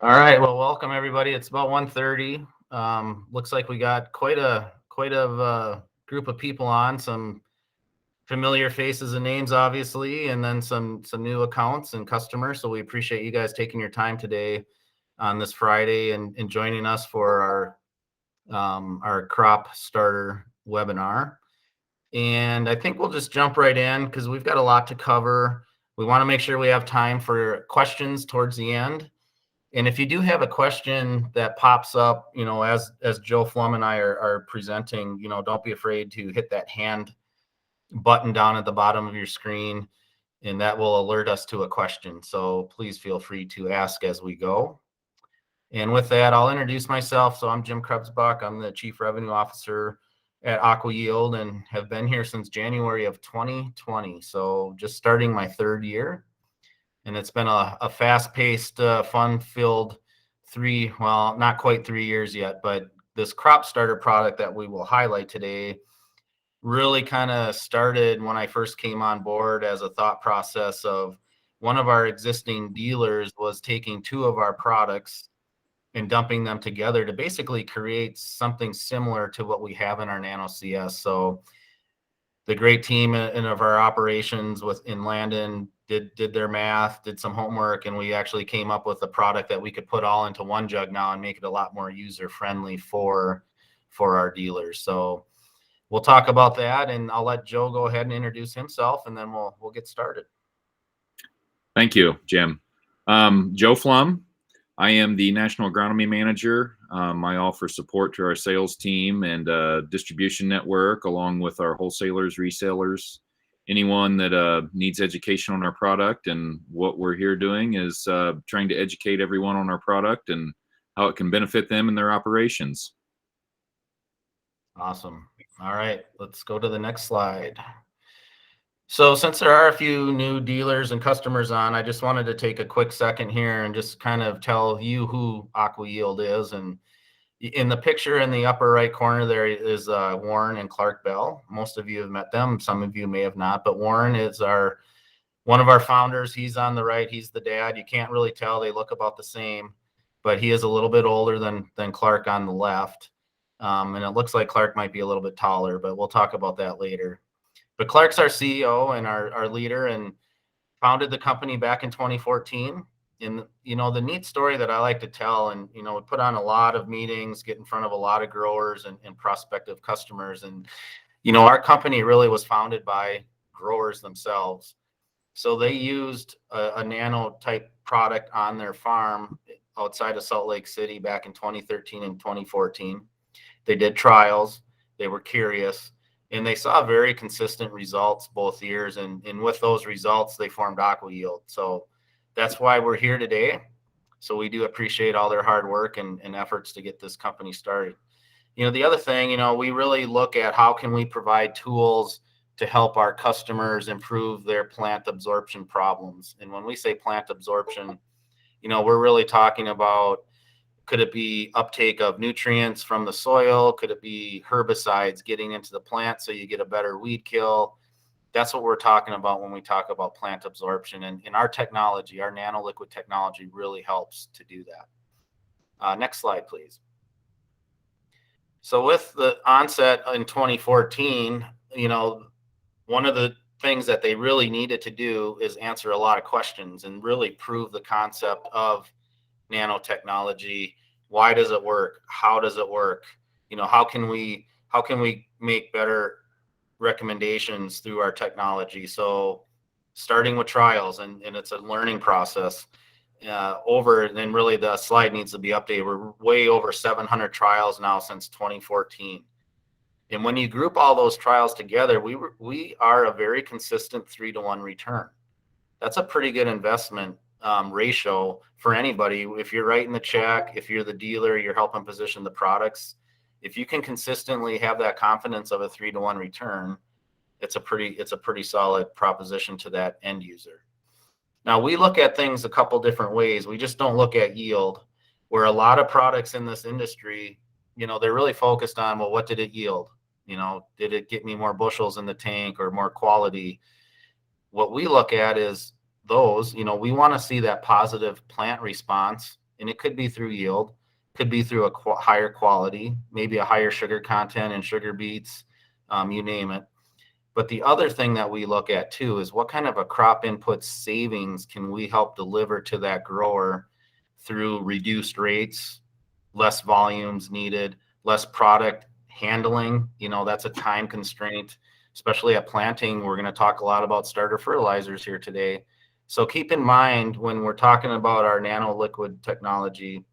All right, well, welcome everybody. It's about 1:30. Looks like we got quite a group of people on, some familiar faces and names, obviously, and then some new accounts and customers. So we appreciate you guys taking your time today on this Friday and joining us for our crop starter webinar. And I think we'll just jump right in because we've got a lot to cover. We want to make sure we have time for questions towards the end. And if you do have a question that pops up, as Joe Pflum and I are presenting, don't be afraid to hit that hand button down at the bottom of your screen, and that will alert us to a question. So please feel free to ask as we go. And with that, I'll introduce myself. So I'm Jim Krebsbach. I'm the Chief Revenue Officer at AquaYield and have been here since January of 2020. So just starting my third year. And it's been a fast-paced, fun-filled not quite 3 years yet, but this crop starter product that we will highlight today really kind of started when I first came on board as a thought process of one of our existing dealers was taking two of our products and dumping them together to basically create something similar to what we have in our NanoCS. So the great team of our operations in Landon did their math, did some homework, and we actually came up with a product that we could put all into one jug now and make it a lot more user friendly for our dealers. So we'll talk about that, and I'll let Joe go ahead and introduce himself, and then we'll get started. Thank you, Jim. Joe Pflum. I am the National Agronomy Manager. I offer support to our sales team and distribution network, along with our wholesalers, resellers, anyone that needs education on our product. And what we're here doing is trying to educate everyone on our product and how it can benefit them in their operations. Awesome. All right, let's go to the next slide. So since there are a few new dealers and customers on, I just wanted to take a quick second here and just kind of tell you who AquaYield is. And in the picture in the upper right corner there is Warren and Clark Bell. Most of you have met them. Some of you may have not, but Warren is one of our founders. He's on the right. He's the dad. You can't really tell. They look about the same, but he is a little bit older than Clark on the left. And it looks like Clark might be a little bit taller, but we'll talk about that later. But Clark's our CEO and our leader, and founded the company back in 2014. And, the neat story that I like to tell, and, we put on a lot of meetings, get in front of a lot of growers and prospective customers. And, our company really was founded by growers themselves. So they used a nano type product on their farm outside of Salt Lake City back in 2013 and 2014. They did trials. They were curious. And they saw very consistent results both years. And with those results, they formed AquaYield. So that's why we're here today. So we do appreciate all their hard work and efforts to get this company started. The other thing, we really look at how can we provide tools to help our customers improve their plant absorption problems. And when we say plant absorption, we're really talking about, could it be uptake of nutrients from the soil? Could it be herbicides getting into the plant so you get a better weed kill? That's what we're talking about when we talk about plant absorption. And our technology, our nanoliquid technology, really helps to do that. Next slide, please. So with the onset in 2014, one of the things that they really needed to do is answer a lot of questions and really prove the concept of nanotechnology. Why does it work? How does it work? How can we make better recommendations through our technology? So starting with trials, and it's a learning process. And really the slide needs to be updated. We're way over 700 trials now since 2014. And when you group all those trials together, we are a very consistent 3-to-1 return. That's a pretty good investment ratio for anybody. If you're writing the check, if you're the dealer, you're helping position the products. If you can consistently have that confidence of a 3-to-1 return, it's a pretty solid proposition to that end user. Now we look at things a couple different ways. We just don't look at yield, where a lot of products in this industry, they're really focused on, well, what did it yield? Did it get me more bushels in the tank or more quality? What we look at is we want to see that positive plant response And it could be through yield, could be through a higher quality, maybe a higher sugar content and sugar beets, you name it. But the other thing that we look at too is what kind of a crop input savings can we help deliver to that grower through reduced rates, less volumes needed, less product handling. That's a time constraint, especially at planting. We're going to talk a lot about starter fertilizers here today. So keep in mind when we're talking about our nanoliquid technology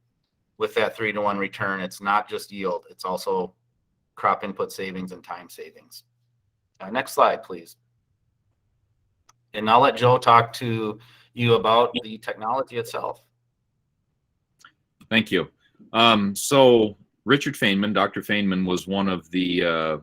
with that 3-to-1 return, it's not just yield, it's also crop input savings and time savings. Next slide, please. And I'll let Joe talk to you about the technology itself. Thank you. So Richard Feynman, Dr. Feynman was one of the,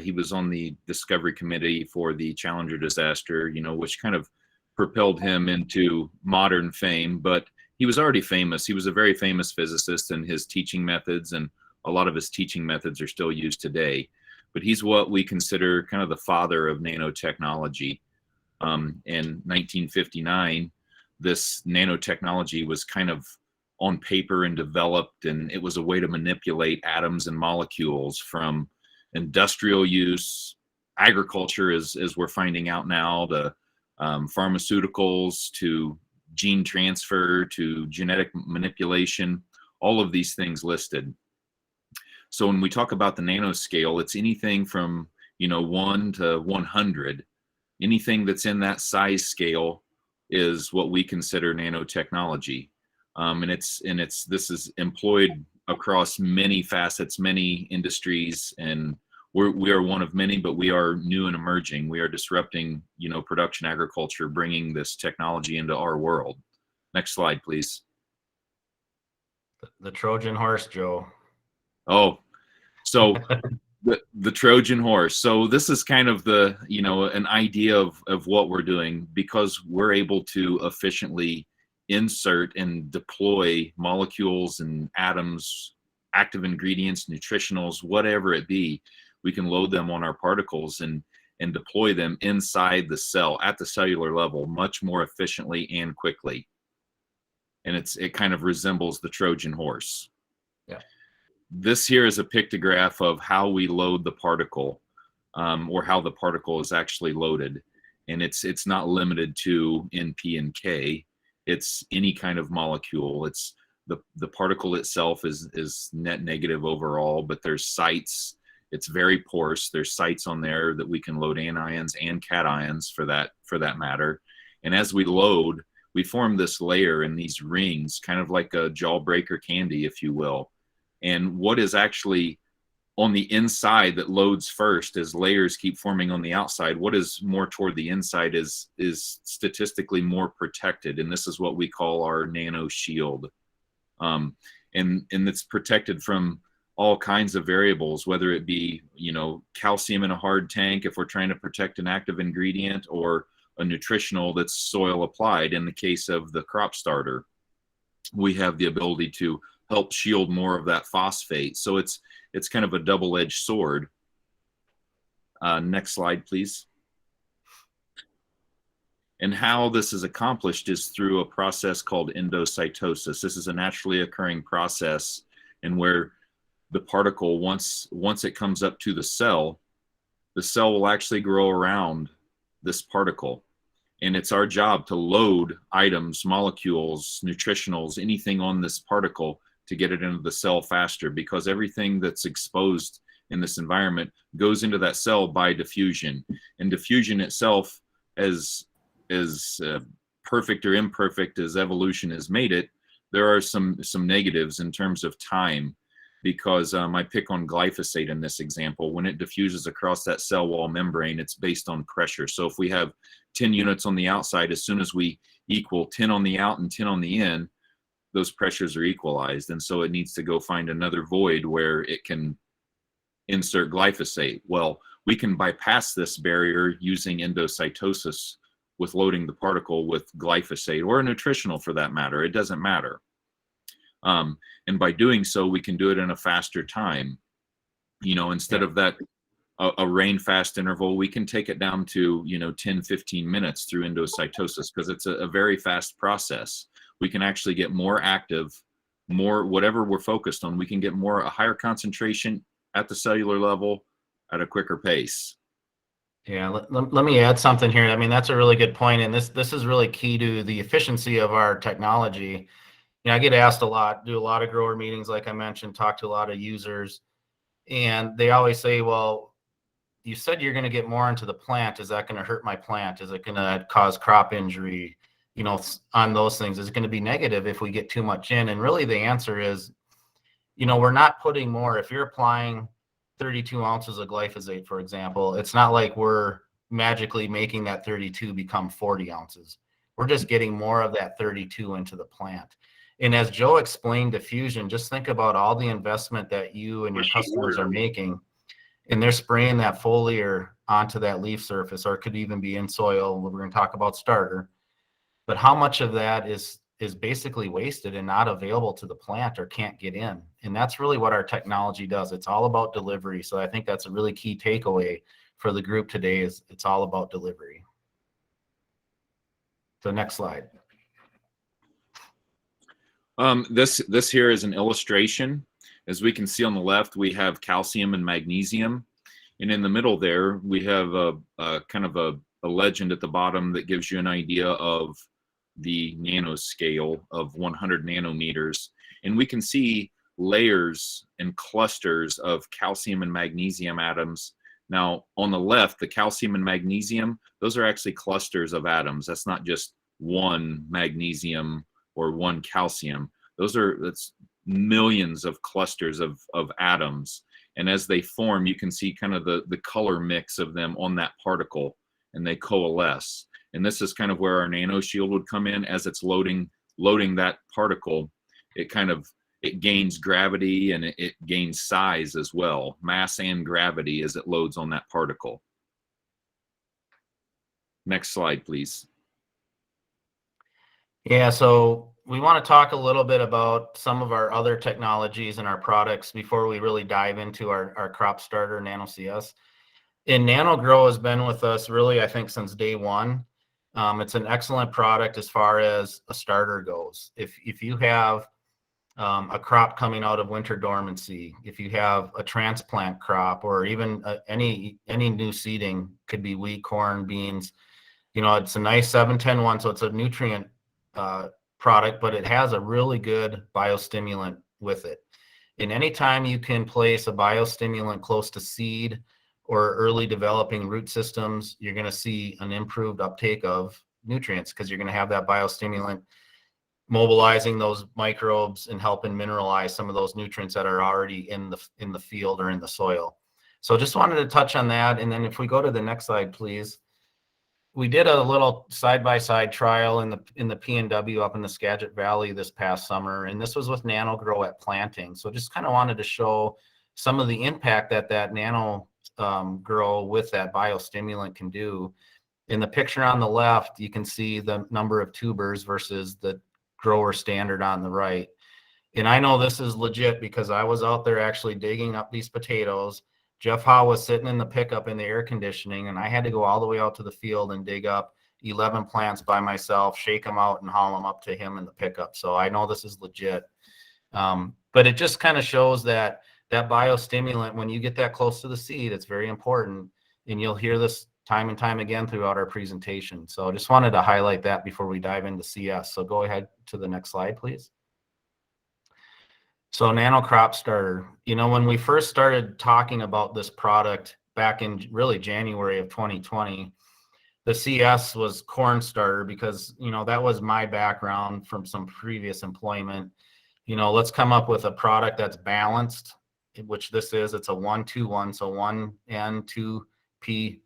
he was on the discovery committee for the Challenger disaster, which kind of propelled him into modern fame, but he was already famous. He was a very famous physicist, and his teaching methods and a lot of his teaching methods are still used today. But he's what we consider kind of the father of nanotechnology. In 1959, this nanotechnology was kind of on paper and developed, and it was a way to manipulate atoms and molecules from industrial use, agriculture, as we're finding out now, to pharmaceuticals, to gene transfer, to genetic manipulation, all of these things listed. So when we talk about the nanoscale, it's anything from 1 to 100. Anything that's in that size scale is what we consider nanotechnology. And this is employed across many facets, many industries, and we are one of many, but we are new and emerging. We are disrupting, production agriculture, bringing this technology into our world. Next slide, please. The Trojan horse, Joe. Oh, so the Trojan horse. So this is kind of the, an idea of what we're doing, because we're able to efficiently insert and deploy molecules and atoms, active ingredients, nutritionals, whatever it be. We can load them on our particles and deploy them inside the cell at the cellular level much more efficiently and quickly. And it kind of resembles the Trojan horse. Yeah. This here is a pictograph of how we load the particle, or how the particle is actually loaded. And it's not limited to NP and K. It's any kind of molecule. It's the particle itself is net negative overall, but there's sites. It's very porous. There's sites on there that we can load anions and cations for that matter. And as we load, we form this layer in these rings, kind of like a jawbreaker candy, if you will. And what is actually on the inside that loads first as layers keep forming on the outside, what is more toward the inside is statistically more protected. And this is what we call our nano shield. And it's protected from all kinds of variables, whether it be, calcium in a hard tank if we're trying to protect an active ingredient, or a nutritional that's soil applied. In the case of the crop starter, we have the ability to help shield more of that phosphate. So it's kind of a double-edged sword. Next slide, please. And how this is accomplished is through a process called endocytosis. This is a naturally occurring process, and where the particle, once it comes up to the cell will actually grow around this particle. And it's our job to load items, molecules, nutritionals, anything on this particle to get it into the cell faster, because everything that's exposed in this environment goes into that cell by diffusion. And diffusion itself, as perfect or imperfect as evolution has made it, there are some negatives in terms of time, because I pick on glyphosate in this example. When it diffuses across that cell wall membrane, it's based on pressure. So if we have 10 units on the outside, as soon as we equal 10 on the out and 10 on the in, those pressures are equalized. And so it needs to go find another void where it can insert glyphosate. Well, we can bypass this barrier using endocytosis with loading the particle with glyphosate, or a nutritional for that matter. It doesn't matter. And by doing so, we can do it in a faster time. Instead of that a rain fast interval, we can take it down to 10-15 minutes through endocytosis, because it's a very fast process. We can actually get more active more, whatever we're focused on, we can get a higher concentration at the cellular level at a quicker pace. Yeah, let me add something here. I mean, that's a really good point, and this is really key to the efficiency of our technology. You know, I get asked a lot, do a lot of grower meetings, like I mentioned, talk to a lot of users, and they always say, well, you said you're going to get more into the plant. Is that going to hurt my plant? Is it going to cause crop injury? You know, on those things, is it going to be negative if we get too much in? And really the answer is, you know, we're not putting more. If you're applying 32 ounces of glyphosate, for example, it's not like we're magically making that 32 become 40 ounces. We're just getting more of that 32 into the plant. And as Joe explained diffusion, just think about all the investment that you and your customers are making, and they're spraying that foliar onto that leaf surface, or it could even be in soil. We're going to talk about starter, but how much of that is basically wasted and not available to the plant or can't get in. And that's really what our technology does. It's all about delivery. So I think that's a really key takeaway for the group today, is it's all about delivery. So next slide. This here is an illustration. As we can see on the left, we have calcium and magnesium. And in the middle there, we have a kind of a legend at the bottom that gives you an idea of the nanoscale of 100 nanometers. And we can see layers and clusters of calcium and magnesium atoms. Now, on the left, the calcium and magnesium, those are actually clusters of atoms. That's not just one magnesium or one calcium. That's millions of clusters of atoms. And as they form, you can see kind of the color mix of them on that particle, and they coalesce. And this is kind of where our Nano-Shield would come in. As it's loading that particle, it gains gravity, and it gains size as well, mass and gravity, as it loads on that particle. Next slide, please. Yeah, so we want to talk a little bit about some of our other technologies and our products before we really dive into our crop starter NanoCS. And NanoGrow has been with us really, I think, since day one. It's an excellent product as far as a starter goes. If you have a crop coming out of winter dormancy, if you have a transplant crop, or even any new seeding, could be wheat, corn, beans, you know, it's a nice 7-10-1, so it's a nutrient product, but it has a really good biostimulant with it. And anytime you can place a biostimulant close to seed or early developing root systems, you're going to see an improved uptake of nutrients, because you're going to have that biostimulant mobilizing those microbes and helping mineralize some of those nutrients that are already in the field or in the soil. So just wanted to touch on that. And then if we go to the next slide, please. We did a little side-by-side trial in the PNW up in the Skagit Valley this past summer, and this was with NanoGrow at planting. So just kind of wanted to show some of the impact that Nano grow with that biostimulant can do. In the picture on the left, you can see the number of tubers versus the grower standard on the right. And I know this is legit because I was out there actually digging up these potatoes. Jeff Howe was sitting in the pickup in the air conditioning, and I had to go all the way out to the field and dig up 11 plants by myself, shake them out, and haul them up to him in the pickup. So I know this is legit. But it just kind of shows that biostimulant, when you get that close to the seed, it's very important. And you'll hear this time and time again throughout our presentation. So I just wanted to highlight that before we dive into CS. So go ahead to the next slide, please. So Nano Crop Starter, you know, when we first started talking about this product back in really January of 2020, the CS was corn starter because, you know, that was my background from some previous employment. You know, let's come up with a product that's balanced, which this is. It's a 1-2-1, so 1N, 2P,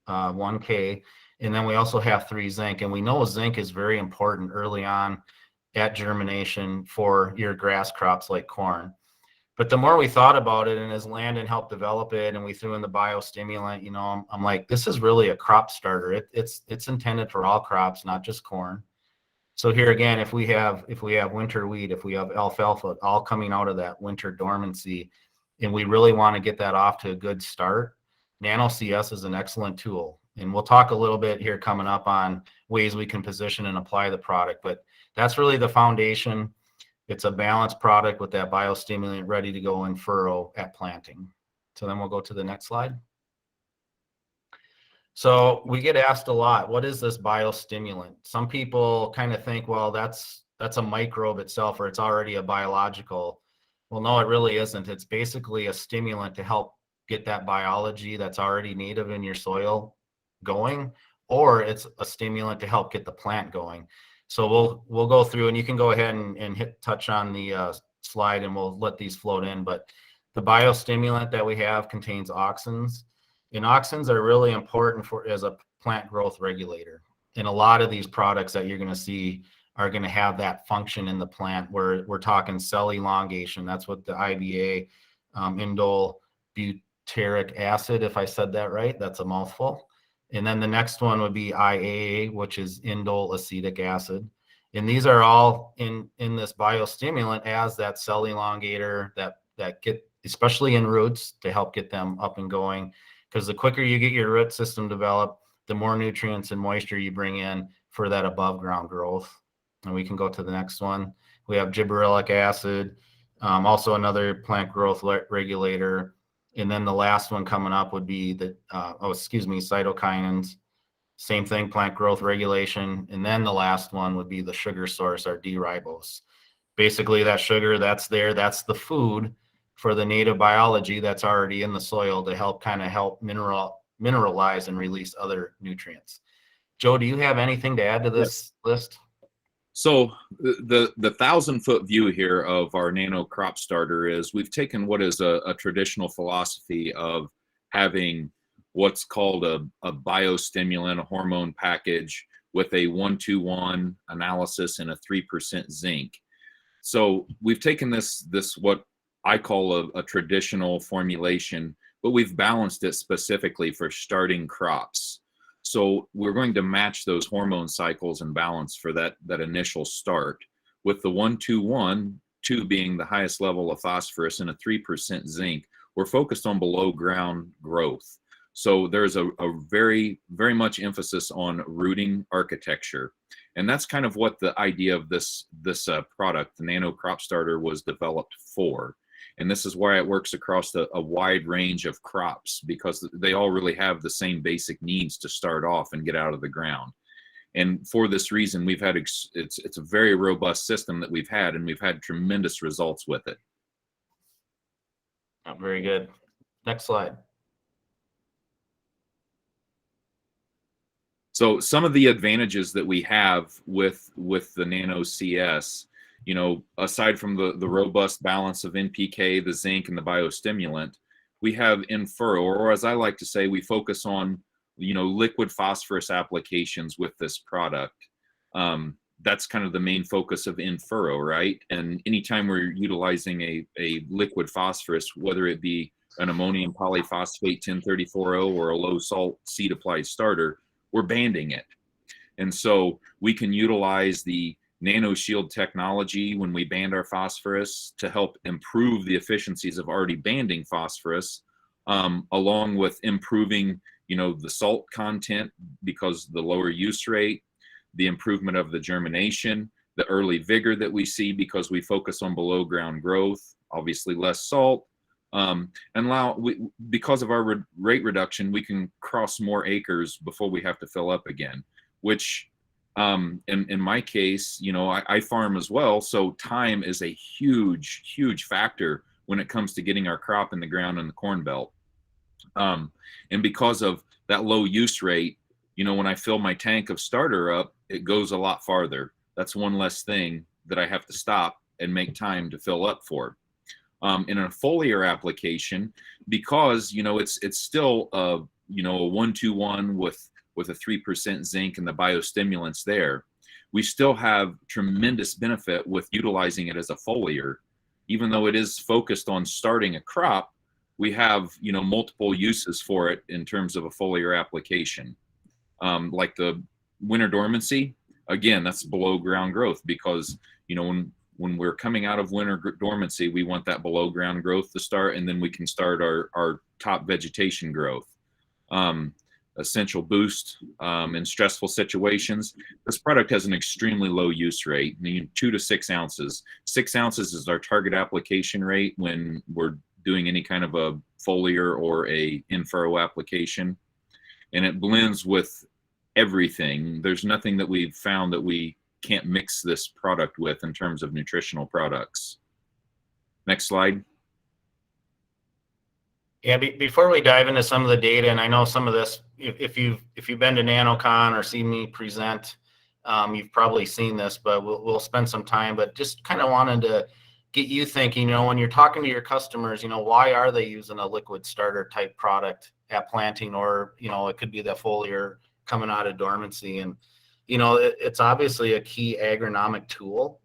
1K. And then we also have 3 zinc. And we know zinc is very important early on at germination for your grass crops like corn. But the more we thought about it, and as Landon helped develop it, and we threw in the biostimulant, you know, I'm like, this is really a crop starter. It's intended for all crops, not just corn. So here again, if we have winter wheat, if we have alfalfa, all coming out of that winter dormancy, and we really want to get that off to a good start, NanoCS is an excellent tool. And we'll talk a little bit here coming up on ways we can position and apply the product, but that's really the foundation. It's a balanced product with that biostimulant ready to go in furrow at planting. So then we'll go to the next slide. So we get asked a lot, what is this biostimulant? Some people kind of think, well, that's a microbe itself, or it's already a biological. Well, no, it really isn't. It's basically a stimulant to help get that biology that's already native in your soil going, or it's a stimulant to help get the plant going. So we'll go through, and you can go ahead and touch on the slide, and we'll let these float in. But the biostimulant that we have contains auxins. And auxins are really important as a plant growth regulator. And a lot of these products that you're going to see are going to have that function in the plant, where we're talking cell elongation. That's what the IBA, indole butyric acid, if I said that right, that's a mouthful. And then the next one would be IAA, which is indole acetic acid. And these are all in this biostimulant as that cell elongator that get, especially in roots, to help get them up and going. Because the quicker you get your root system developed, the more nutrients and moisture you bring in for that above ground growth. And we can go to the next one. We have gibberellic acid, also another plant growth regulator. And then the last one coming up would be the, cytokinins. Same thing, plant growth regulation. And then the last one would be the sugar source, our D-ribose. Basically that sugar that's there, that's the food for the native biology that's already in the soil to help mineralize and release other nutrients. Joe, do you have anything to add to this list? So the 1,000-foot view here of our nano crop starter is we've taken what is a traditional philosophy of having what's called a biostimulant, a hormone package with a 1-2-1 analysis and a 3% zinc. So we've taken this what I call a traditional formulation, but we've balanced it specifically for starting crops. So we're going to match those hormone cycles and balance for that initial start, with the 1-2-1, 2 being the highest level of phosphorus and a 3% zinc. We're focused on below ground growth. So there's a very, very much emphasis on rooting architecture. And that's kind of what the idea of this product, the Nano Crop Starter, was developed for. And this is why it works across a wide range of crops, because they all really have the same basic needs to start off and get out of the ground. And for this reason, we've had, it's a very robust system that we've had, and we've had tremendous results with it. Oh, very good. Next slide. So some of the advantages that we have with the NanoCS, you know, aside from the robust balance of NPK, the zinc, and the biostimulant, we have in furrow, or as I like to say, we focus on, you know, liquid phosphorus applications with this product. That's kind of the main focus of in furrow, right? And anytime we're utilizing a liquid phosphorus, whether it be an ammonium polyphosphate 1034O or a low salt seed applied starter, we're banding it. And so we can utilize the Nano-Shield technology when we band our phosphorus to help improve the efficiencies of already banding phosphorus, along with improving, you know, the salt content because the lower use rate, the improvement of the germination, the early vigor that we see because we focus on below ground growth, obviously less salt, and because of our rate reduction, we can cross more acres before we have to fill up again, which in my case, you know, I farm as well. So time is a huge factor when it comes to getting our crop in the ground in the Corn Belt. And because of that low use rate, you know, when I fill my tank of starter up, it goes a lot farther. That's one less thing that I have to stop and make time to fill up for. In a foliar application, because, you know, it's still you know, a 1-2-1 with a 3% zinc and the biostimulants there, we still have tremendous benefit with utilizing it as a foliar. Even though it is focused on starting a crop, we have, you know, multiple uses for it in terms of a foliar application. Like the winter dormancy, again, that's below ground growth because, you know, when we're coming out of winter dormancy, we want that below ground growth to start, and then we can start our top vegetation growth. essential boost in stressful situations. This product has an extremely low use rate, 2 to 6 ounces. 6 ounces is our target application rate when we're doing any kind of a foliar or a in-furrow application. And it blends with everything. There's nothing that we've found that we can't mix this product with in terms of nutritional products. Next slide. Yeah, before we dive into some of the data, and I know some of this, if you've been to NanoCon or seen me present, you've probably seen this, but we'll spend some time. But just kind of wanted to get you thinking, when you're talking to your customers, why are they using a liquid starter type product at planting, or it could be the foliar coming out of dormancy, and it's obviously a key agronomic tool.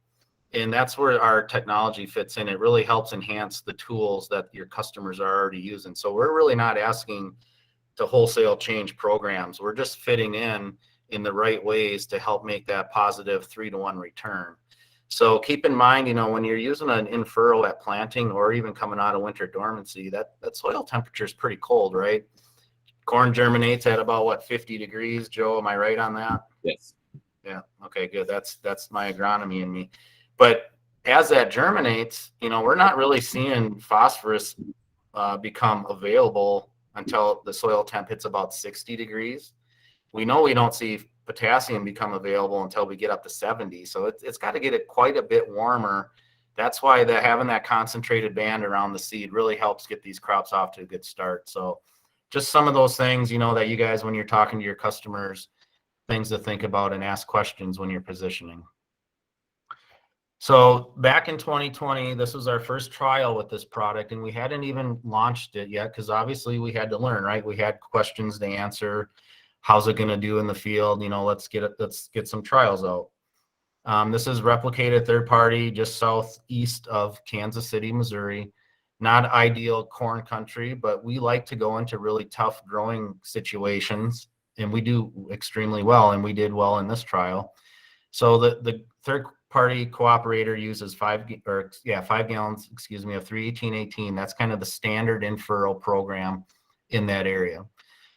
And that's where our technology fits in. It really helps enhance the tools that your customers are already using. So we're really not asking to wholesale change programs. We're just fitting in the right ways to help make that positive 3-to-1 return. So keep in mind, when you're using an in-furrow at planting or even coming out of winter dormancy, that soil temperature is pretty cold, right? Corn germinates at about, what, 50 degrees, Joe? Am I right on that? Yes. Yeah. Okay, good. That's my agronomy in me. But as that germinates, we're not really seeing phosphorus become available until the soil temp hits about 60 degrees. We know we don't see potassium become available until we get up to 70. So it's got to get it quite a bit warmer. That's why having that concentrated band around the seed really helps get these crops off to a good start. So just some of those things, that you guys, when you're talking to your customers, things to think about and ask questions when you're positioning. So back in 2020, this was our first trial with this product, and we hadn't even launched it yet because obviously we had to learn, right? We had questions to answer. How's it going to do in the field? Let's get some trials out. This is replicated third party just southeast of Kansas City, Missouri. Not ideal corn country, but we like to go into really tough growing situations, and we do extremely well, and we did well in this trial. So the third party cooperator uses 5 gallons, of 31818. That's kind of the standard in-furrow program in that area.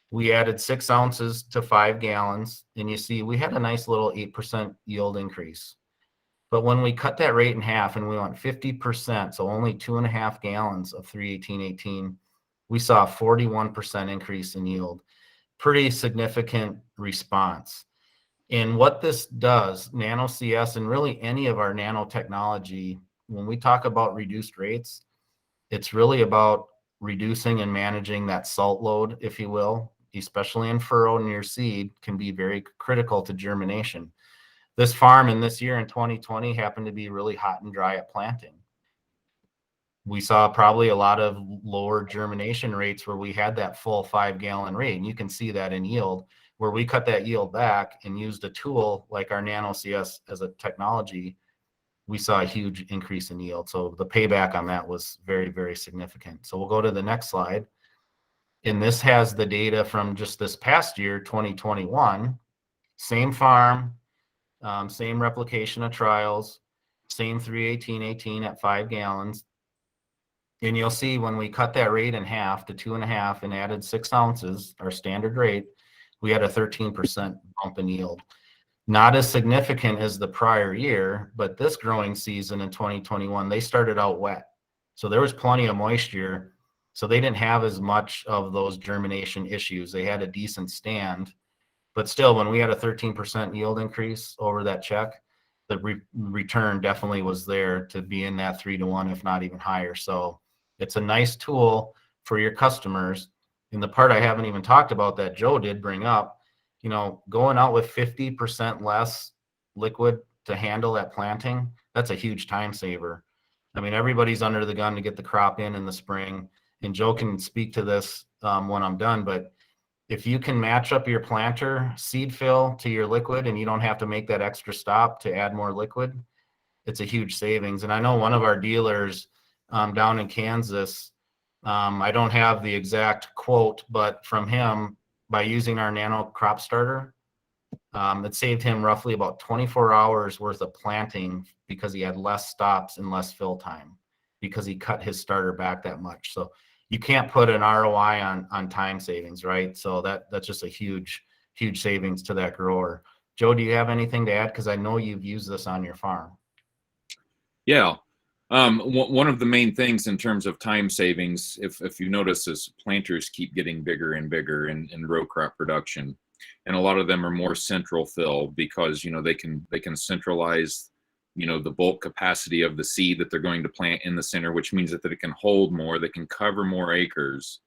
We added 6 ounces to 5 gallons, and you see we had a nice little 8% yield increase. But when we cut that rate in half and we went 50%, so only 2.5 gallons of 31818, we saw a 41% increase in yield. Pretty significant response. And what this does, NanoCS and really any of our nanotechnology, when we talk about reduced rates, it's really about reducing and managing that salt load, if you will, especially in furrow near seed, can be very critical to germination. This farm in this year in 2020 happened to be really hot and dry at planting. We saw probably a lot of lower germination rates where we had that full 5-gallon rate. And you can see that in yield, where we cut that yield back and used a tool like our NanoCS as a technology, we saw a huge increase in yield. So the payback on that was very, very significant. So we'll go to the next slide. And this has the data from just this past year, 2021, same farm, same replication of trials, same 31818 at 5 gallons. And you'll see when we cut that rate in half to 2.5 and added 6 ounces, our standard rate, we had a 13% bump in yield. Not as significant as the prior year, but this growing season in 2021, they started out wet. So there was plenty of moisture. So they didn't have as much of those germination issues. They had a decent stand. But still, when we had a 13% yield increase over that check, the return definitely was there to be in that 3-to-1, if not even higher. So it's a nice tool for your customers. And the part I haven't even talked about that Joe did bring up, going out with 50% less liquid to handle that planting, that's a huge time saver. I mean, everybody's under the gun to get the crop in the spring. And Joe can speak to this when I'm done, but if you can match up your planter seed fill to your liquid and you don't have to make that extra stop to add more liquid, it's a huge savings. And I know one of our dealers down in Kansas, I don't have the exact quote, but from him, by using our nano crop starter, it saved him roughly about 24 hours worth of planting because he had less stops and less fill time because he cut his starter back that much. So you can't put an ROI on time savings, right? So that's just a huge savings to that grower. Joe, do you have anything to add? Because I know you've used this on your farm. Yeah. One of the main things in terms of time savings, if you notice, is planters keep getting bigger and bigger in row crop production, and a lot of them are more central fill because they can centralize the bulk capacity of the seed that they're going to plant in the center, which means that it can hold more, they can cover more acres.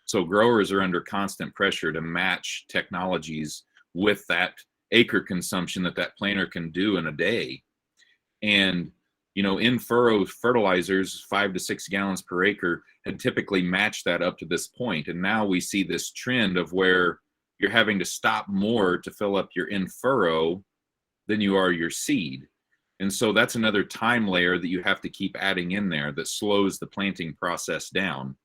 So growers are under constant pressure to match technologies with that acre consumption that planter can do in a day. And in furrow fertilizers, 5 to 6 gallons per acre had typically matched that up to this point. And now we see this trend of where you're having to stop more to fill up your in furrow than you are your seed. And so that's another time layer that you have to keep adding in there that slows the planting process down.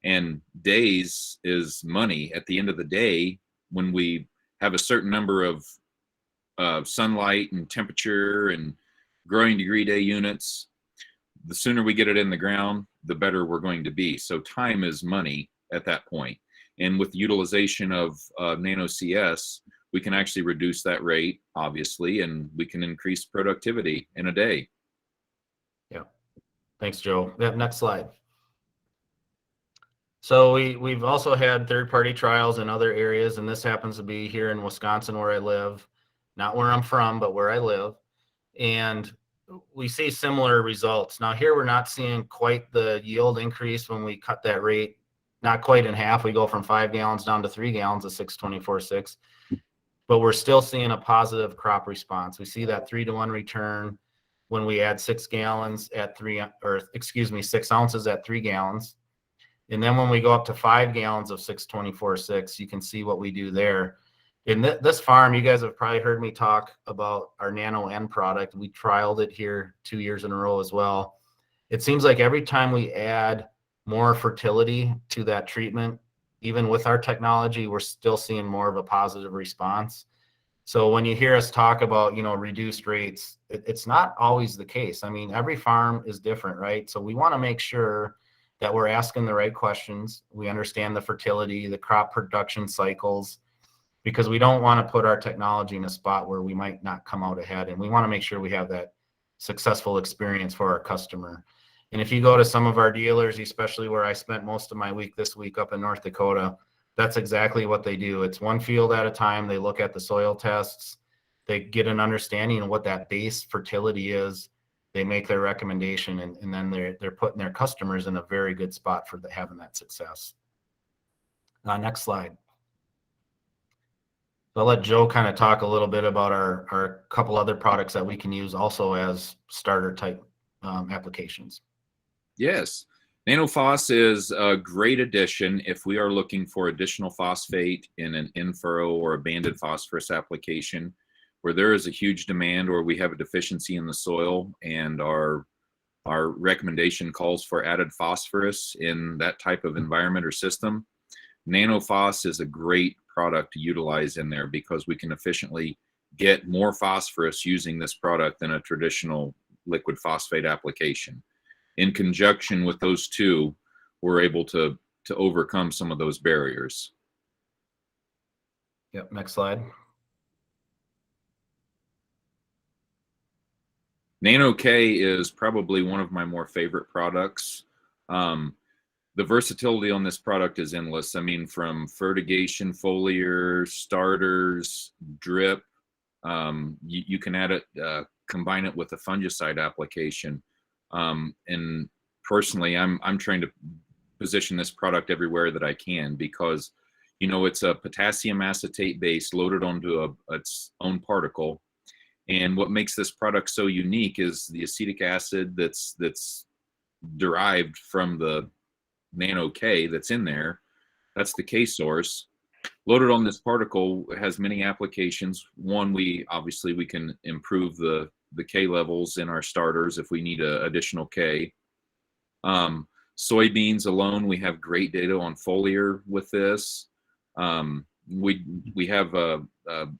And days is money. At the end of the day, when we have a certain number of sunlight and temperature and growing degree day units, the sooner we get it in the ground, the better we're going to be. So time is money at that point. And with the utilization of NanoCS, we can actually reduce that rate, obviously, and we can increase productivity in a day. Yeah. Thanks, Joe. Yep, next slide. So we've also had third-party trials in other areas, and this happens to be here in Wisconsin where I live, not where I'm from, but where I live. And we see similar results. Now here we're not seeing quite the yield increase when we cut that rate, not quite in half. We go from 5 gallons down to 3 gallons of 624-6, but we're still seeing a positive crop response. We see that 3-to-1 return when we add 6 gallons at 6 ounces at 3 gallons. And then when we go up to 5 gallons of 624-6, you can see what we do there. In this farm, you guys have probably heard me talk about our Nano N product. We trialed it here 2 years in a row as well. It seems like every time we add more fertility to that treatment, even with our technology, we're still seeing more of a positive response. So when you hear us talk about, reduced rates, it's not always the case. I mean, every farm is different, right? So we want to make sure that we're asking the right questions. We understand the fertility, the crop production cycles, because we don't want to put our technology in a spot where we might not come out ahead. And we want to make sure we have that successful experience for our customer. And if you go to some of our dealers, especially where I spent most of my week this week up in North Dakota, that's exactly what they do. It's one field at a time. They look at the soil tests. They get an understanding of what that base fertility is. They make their recommendation, and then they're putting their customers in a very good spot for having that success. Next slide. So I'll let Joe kind of talk a little bit about our couple other products that we can use also as starter type applications. Yes. Nanophos is a great addition if we are looking for additional phosphate in an in-furrow or a banded phosphorus application where there is a huge demand or we have a deficiency in the soil, and our recommendation calls for added phosphorus in that type of environment or system. Nanophos is a great product to utilize in there because we can efficiently get more phosphorus using this product than a traditional liquid phosphate application. In conjunction with those two, we're able to overcome some of those barriers. Yep, next slide. NanoK is probably one of my more favorite products. The versatility on this product is endless. I mean, from fertigation, foliar, starters, drip, you can add it, combine it with a fungicide application. And personally, I'm trying to position this product everywhere that I can because, it's a potassium acetate base loaded onto its own particle. And what makes this product so unique is the acetic acid that's derived from the NanoK that's in there. That's the K source. Loaded on this particle has many applications. One, we can improve the K levels in our starters if we need additional K. Soybeans alone, we have great data on foliar with this. We have a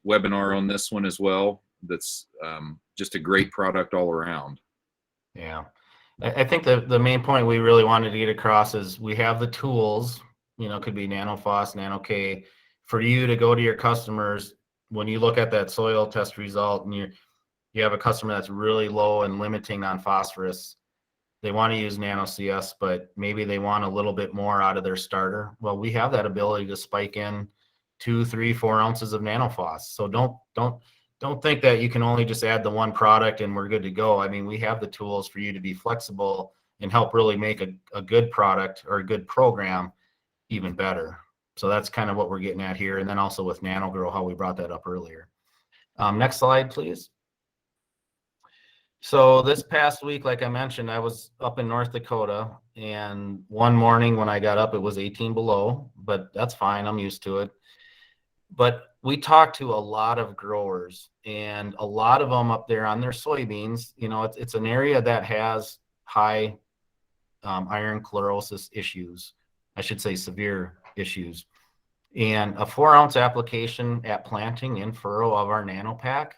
webinar on this one as well. That's just a great product all around. Yeah. I think the main point we really wanted to get across is we have the tools, it could be Nanophos, NanoK, for you to go to your customers when you look at that soil test result and you have a customer that's really low and limiting on phosphorus. They want to use NanoCS, but maybe they want a little bit more out of their starter. Well, we have that ability to spike in 2, 3, 4 ounces of Nanophos. So don't think that you can only just add the one product and we're good to go. I mean, we have the tools for you to be flexible and help really make a good product or a good program even better. So that's kind of what we're getting at here. And then also with NanoGrow, how we brought that up earlier. Next slide, please. So this past week, like I mentioned, I was up in North Dakota, and one morning when I got up, it was 18 below, but that's fine. I'm used to it. But we talked to a lot of growers, and a lot of them up there on their soybeans, it's an area that has high iron chlorosis issues. I should say severe issues. And a 4-ounce application at planting in furrow of our nano pack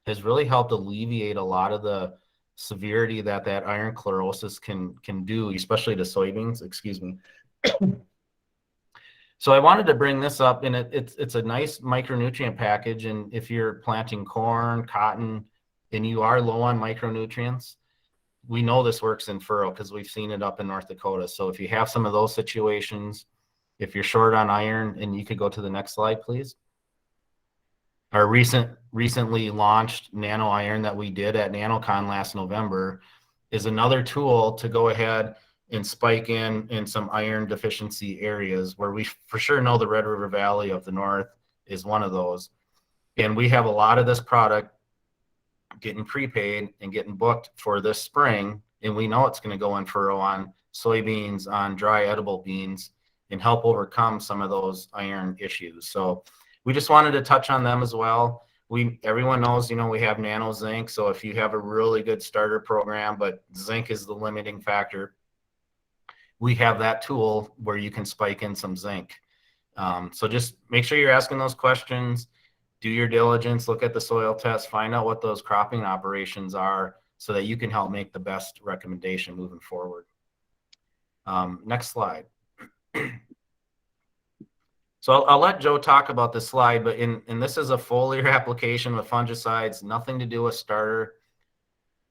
has really helped alleviate a lot of the severity that iron chlorosis can do, especially to soybeans. Excuse me. So I wanted to bring this up, and it's a nice micronutrient package. And if you're planting corn, cotton, and you are low on micronutrients, we know this works in furrow because we've seen it up in North Dakota. So if you have some of those situations, if you're short on iron, and you could go to the next slide, please. Our recently launched Nano Iron that we did at NanoCon last November is another tool to go ahead and spike in some iron deficiency areas where we for sure know the Red River Valley of the North is one of those. And we have a lot of this product getting prepaid and getting booked for this spring. And we know it's going to go in furrow on soybeans, on dry edible beans, and help overcome some of those iron issues. So we just wanted to touch on them as well. Everyone knows, we have nano zinc. So if you have a really good starter program, but zinc is the limiting factor, we have that tool where you can spike in some zinc. So just make sure you're asking those questions, do your diligence, look at the soil test, find out what those cropping operations are so that you can help make the best recommendation moving forward. Next slide. So I'll let Joe talk about this slide, but and this is a foliar application with fungicides, nothing to do with starter.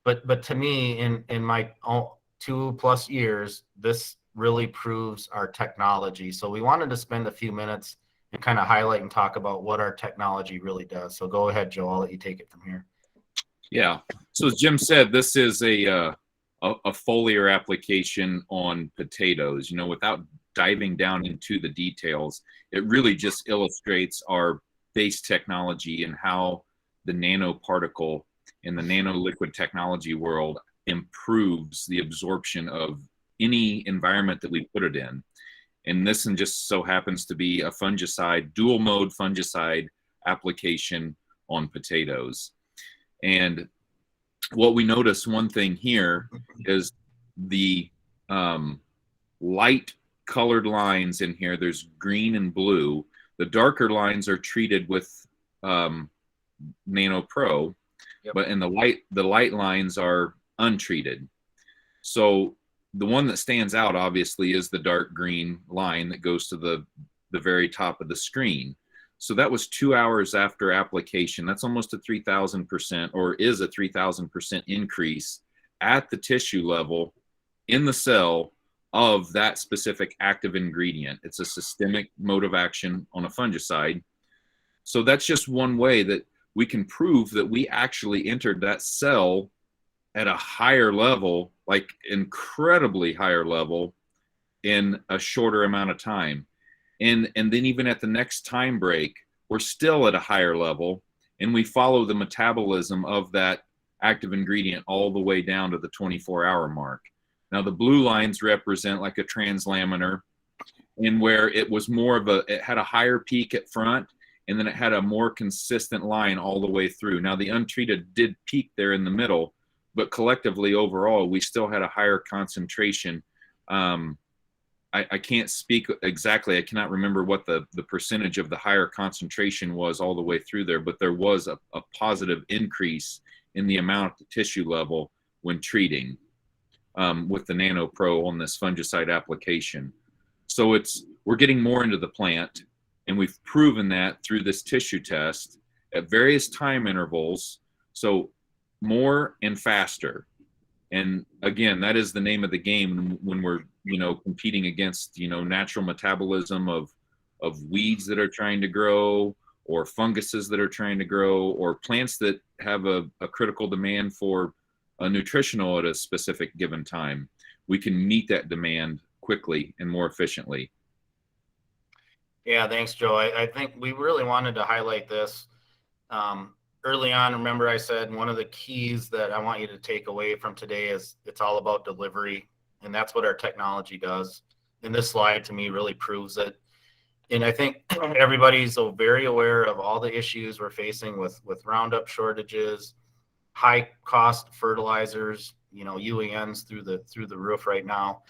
But to me, in my 2+ years, this really proves our technology. So we wanted to spend a few minutes and kind of highlight and talk about what our technology really does. So go ahead, Joe. I'll let you take it from here. Yeah. So as Jim said, this is a foliar application on potatoes. Without diving down into the details, it really just illustrates our base technology and how the nanoparticle in the nanoliquid technology world improves the absorption of any environment that we put it in. And this just so happens to be a fungicide, dual mode fungicide application on potatoes. And what we notice, one thing here, is the light colored lines in here. There's green and blue. The darker lines are treated with Nano Pro, yep. But in the light lines are untreated. So the one that stands out obviously is the dark green line that goes to the very top of the screen. So that was 2 hours after application. That's almost a 3,000%, or is a 3,000% increase at the tissue level in the cell of that specific active ingredient. It's a systemic mode of action on a fungicide. So that's just one way that we can prove that we actually entered that cell at a higher level, like incredibly higher level, in a shorter amount of time. And then even at the next time break, we're still at a higher level, and we follow the metabolism of that active ingredient all the way down to the 24-hour mark. Now, the blue lines represent like a translaminar, and where it was more of it had a higher peak at front, and then it had a more consistent line all the way through. Now, the untreated did peak there in the middle, but collectively overall, we still had a higher concentration. I can't speak exactly. I cannot remember what the percentage of the higher concentration was all the way through there, but there was a positive increase in the amount at the tissue level when treating. with the Nano Pro on this fungicide application. So we're getting more into the plant, and we've proven that through this tissue test at various time intervals. So more and faster. And again, that is the name of the game when we're, competing against, natural metabolism of weeds that are trying to grow, or funguses that are trying to grow, or plants that have a critical demand for a nutritional at a specific given time. We can meet that demand quickly and more efficiently. Yeah, thanks, Joe. I think we really wanted to highlight this early on. Remember, I said one of the keys that I want you to take away from today is it's all about delivery, and that's what our technology does. And this slide to me really proves it. And I think everybody's so very aware of all the issues we're facing with Roundup shortages, high cost fertilizers, UANs through the roof right now.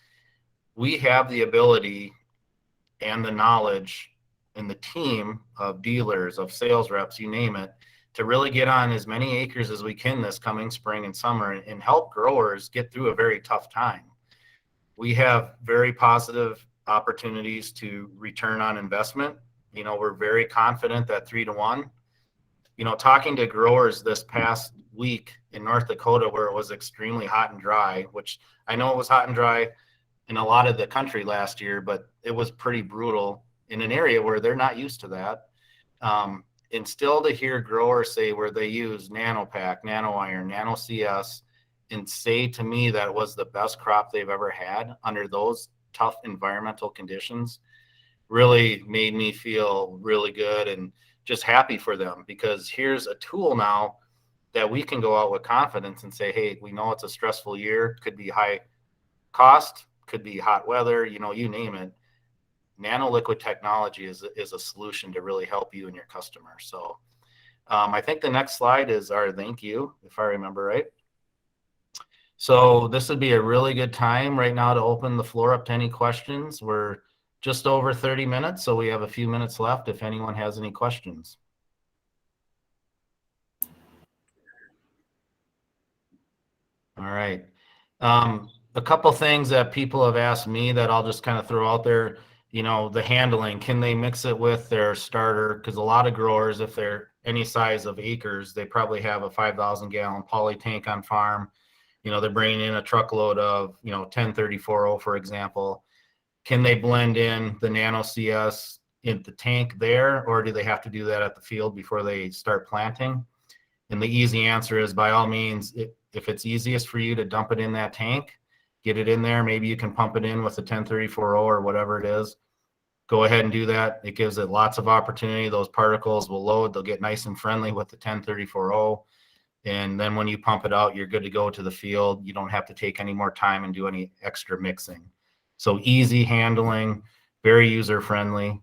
We have the ability and the knowledge and the team of dealers, of sales reps, you name it, to really get on as many acres as we can this coming spring and summer and help growers get through a very tough time. We have very positive opportunities to return on investment. We're very confident that 3-to-1. Talking to growers this past week in North Dakota, where it was extremely hot and dry, which I know it was hot and dry in a lot of the country last year, but it was pretty brutal in an area where they're not used to that. And still to hear growers say where they use NanoPak, Nano Iron, NanoCS, and say to me that it was the best crop they've ever had under those tough environmental conditions really made me feel really good and just happy for them, because here's a tool now that we can go out with confidence and say, hey, we know it's a stressful year, could be high cost, could be hot weather, you name it. Nanoliquid technology is a solution to really help you and your customer. So I think the next slide is our thank you, if I remember right. So this would be a really good time right now to open the floor up to any questions. We're just over 30 minutes, so we have a few minutes left if anyone has any questions. All right. A couple things that people have asked me that I'll just kind of throw out there. The handling, can they mix it with their starter? Because a lot of growers, if they're any size of acres, they probably have a 5,000-gallon poly tank on farm. They're bringing in a truckload of, 1034O, for example. Can they blend in the NanoCS in the tank there, or do they have to do that at the field before they start planting? And the easy answer is, by all means, if it's easiest for you to dump it in that tank, get it in there. Maybe you can pump it in with the 1034O or whatever it is. Go ahead and do that. It gives it lots of opportunity. Those particles will load. They'll get nice and friendly with the 1034O. And then when you pump it out, you're good to go to the field. You don't have to take any more time and do any extra mixing. So easy handling, very user-friendly.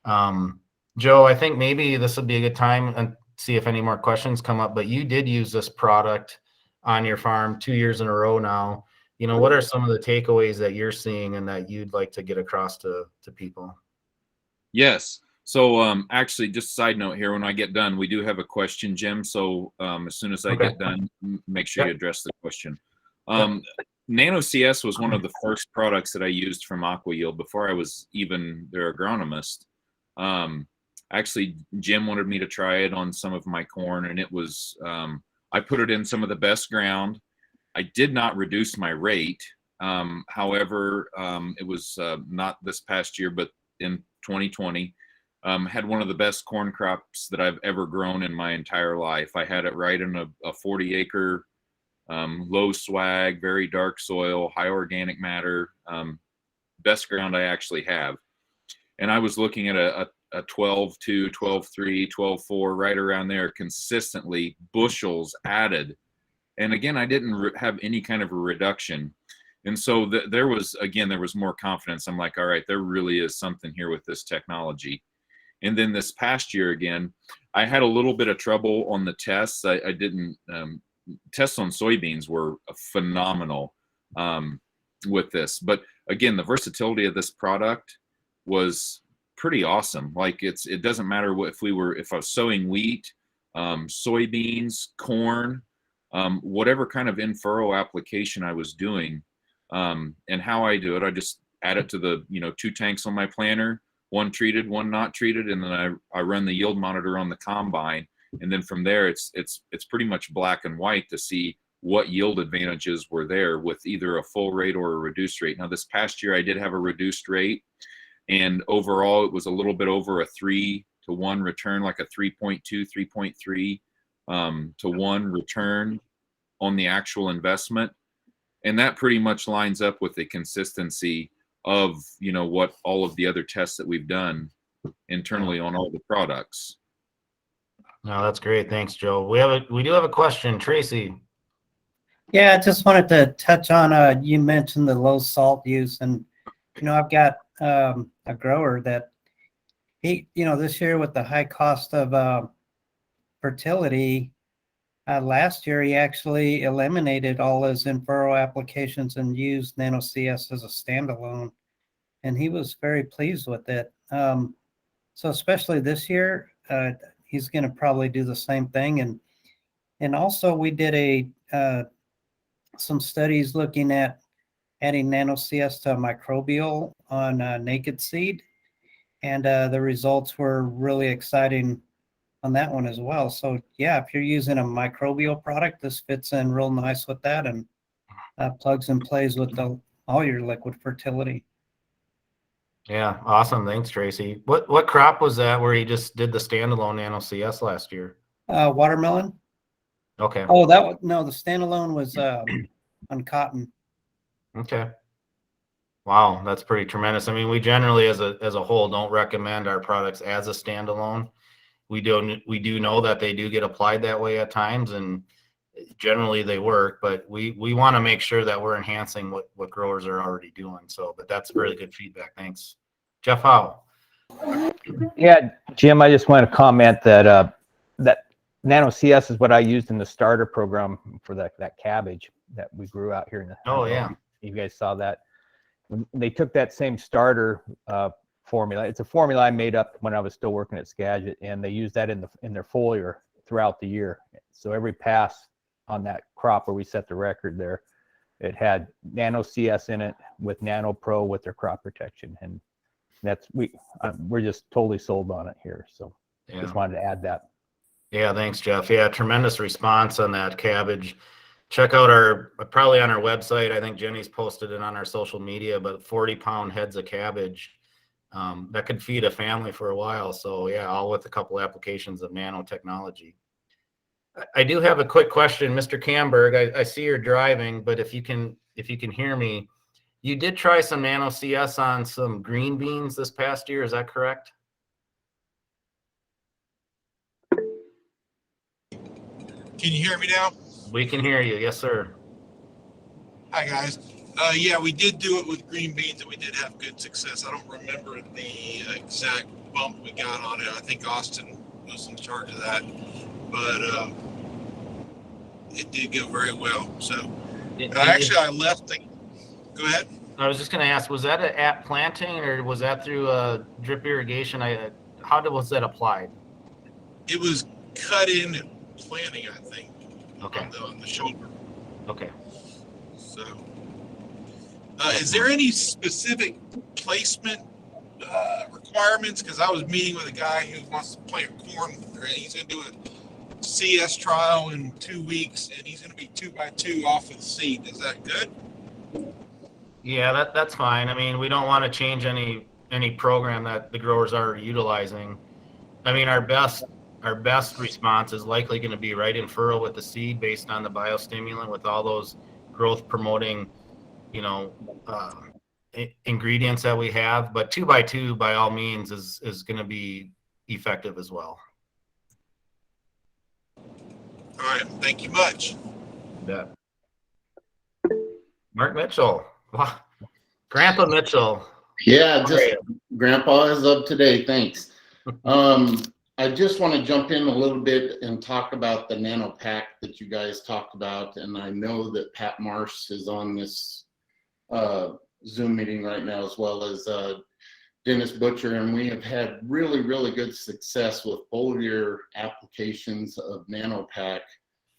Joe, I think maybe this would be a good time and see if any more questions come up, but you did use this product on your farm 2 years in a row now. What are some of the takeaways that you're seeing and that you'd like to get across to people? Yes. So actually, just a side note here, when I get done, we do have a question, Jim. So as soon as I get done, make sure you address the question. NanoCS was one of the first products that I used from AquaYield before I was even their agronomist. Actually, Jim wanted me to try it on some of my corn, and it was, I put it in some of the best ground. I did not reduce my rate. However, it was not this past year, but in 2020, had one of the best corn crops that I've ever grown in my entire life. I had it right in a 40-acre, low swag, very dark soil, high organic matter, best ground I actually have. And I was looking at a 12.2, 12.3, 12.4, right around there, consistently, bushels added. And again, I didn't have any kind of a reduction. And so there was more confidence. I'm like, all right, there really is something here with this technology. And then this past year, again, I had a little bit of trouble on the tests. I didn't, tests on soybeans were phenomenal with this. But again, the versatility of this product was pretty awesome. Like it doesn't matter what, if I was sowing wheat, soybeans, corn, whatever kind of in-furrow application I was doing, And how I do it, I just add it to the 2 tanks on my planter, one treated, one not treated, and then I run the yield monitor on the combine, and then from there it's pretty much black and white to see what yield advantages were there with either a full rate or a reduced rate. Now this past year I did have a reduced rate, and overall it was a little bit over a 3-to-1 return, like a 3.2, 3.3 to 1 return on the actual investment. And that pretty much lines up with the consistency of what all of the other tests that we've done internally on all the products. No, that's great. Thanks, Joe. We do have a question, Tracy. Yeah, I just wanted to touch on, you mentioned the low salt use, and, I've got a grower that he, this year with the high cost of fertility, last year he actually eliminated all his in-furrow applications and used NanoCS as a standalone, and he was very pleased with it. So especially this year, he's going to probably do the same thing. And also we did some studies looking at adding NanoCS to microbial on naked seed, and the results were really exciting on that one as well. So yeah, if you're using a microbial product, this fits in real nice with that, and plugs and plays with all your liquid fertility. Yeah, awesome. Thanks, Tracy. What crop was that where he just did the standalone NanoCS last year? Watermelon. Okay. Oh, the standalone was on cotton. Okay. Wow, that's pretty tremendous. I mean, we generally, as a whole, don't recommend our products as a standalone. We do know that they do get applied that way at times, and generally they work, but we want to make sure that we're enhancing what growers are already doing. So, but that's really good feedback. Thanks. Jeff Howe. Yeah, Jim, I just want to comment that that NanoCS is what I used in the starter program for that cabbage that we grew out here in the. Oh yeah. You guys saw that. When they took that same starter formula. It's a formula I made up when I was still working at Skagit, and they used that in their foliar throughout the year. So every pass on that crop where we set the record there, it had NanoCS in it with Nano Pro with their crop protection, and we're just totally sold on it here. So Yeah. Just wanted to add that. Yeah, thanks, Jeff. Yeah, tremendous response on that cabbage. Check out probably on our website. I think Jenny's posted it on our social media, but 40-pound heads of cabbage that could feed a family for a while. So yeah, all with a couple applications of nano technology. I do have a quick question, Mr. Camberg. I see you're driving, but if you can hear me, you did try some NanoCS on some green beans this past year. Is that correct? Can you hear me now? We can hear you. Yes, sir. Hi, guys. Yeah, we did do it with green beans, and we did have good success. I don't remember the exact bump we got on it. I think Austin was in charge of that, but it did go very well. So actually, I left the. Go ahead. I was just going to ask, was that at planting or was that through drip irrigation? How was that applied? It was cut in at planting, I think. Okay. On the shoulder. Okay. So, is there any specific placement requirements? Because I was meeting with a guy who wants to plant corn, and he's going to do a CS trial in 2 weeks, and he's going to be 2x2 off of the seed. Is that good? Yeah, that's fine. I mean, we don't want to change any program that the growers are utilizing. I mean, our best response is likely going to be right in furrow with the seed based on the biostimulant with all those growth promoting, ingredients that we have. But 2x2 by all means is going to be effective as well. All right. Thank you much. Yeah. Mark Mitchell. Wow. Grandpa Mitchell. Yeah, Grandpa is up today. Thanks. I just want to jump in a little bit and talk about the nano pack that you guys talked about. And I know that Pat Marsh is on this Zoom meeting right now, as well as Dennis Butcher. And we have had really, really good success with foliar applications of nano pack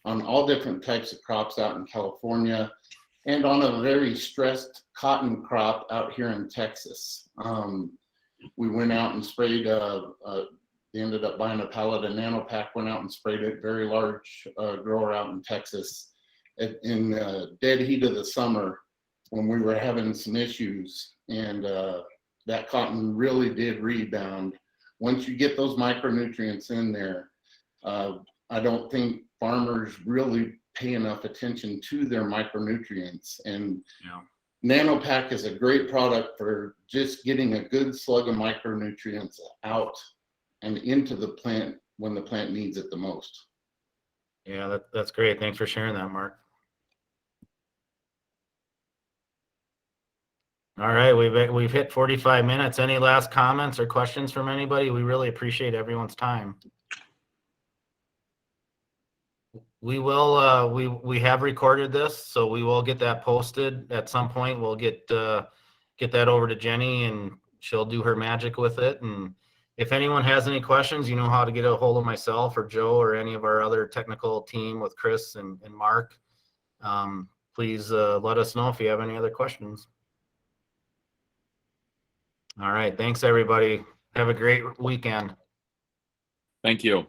on all different types of crops out in California. and on a very stressed cotton crop out here in Texas. We went out and sprayed, they ended up buying a pallet of NanoPack, went out and sprayed it, very large grower out in Texas in dead heat of the summer when we were having some issues, and that cotton really did rebound. Once you get those micronutrients in there, I don't think farmers really pay enough attention to their micronutrients, and NanoPack is a great product for just getting a good slug of micronutrients out and into the plant when the plant needs it the most. Yeah, that's great. Thanks for sharing that, Mark. All right, we've hit 45 minutes. Any last comments or questions from anybody? We really appreciate everyone's time. We will we have recorded this, so we will get that posted at some point. We'll get that over to Jenny, and she'll do her magic with it. And if anyone has any questions, you know how to get a hold of myself or Joe or any of our other technical team with Chris and Mark. Please let us know if you have any other questions. All right, thanks everybody. Have a great weekend. Thank you.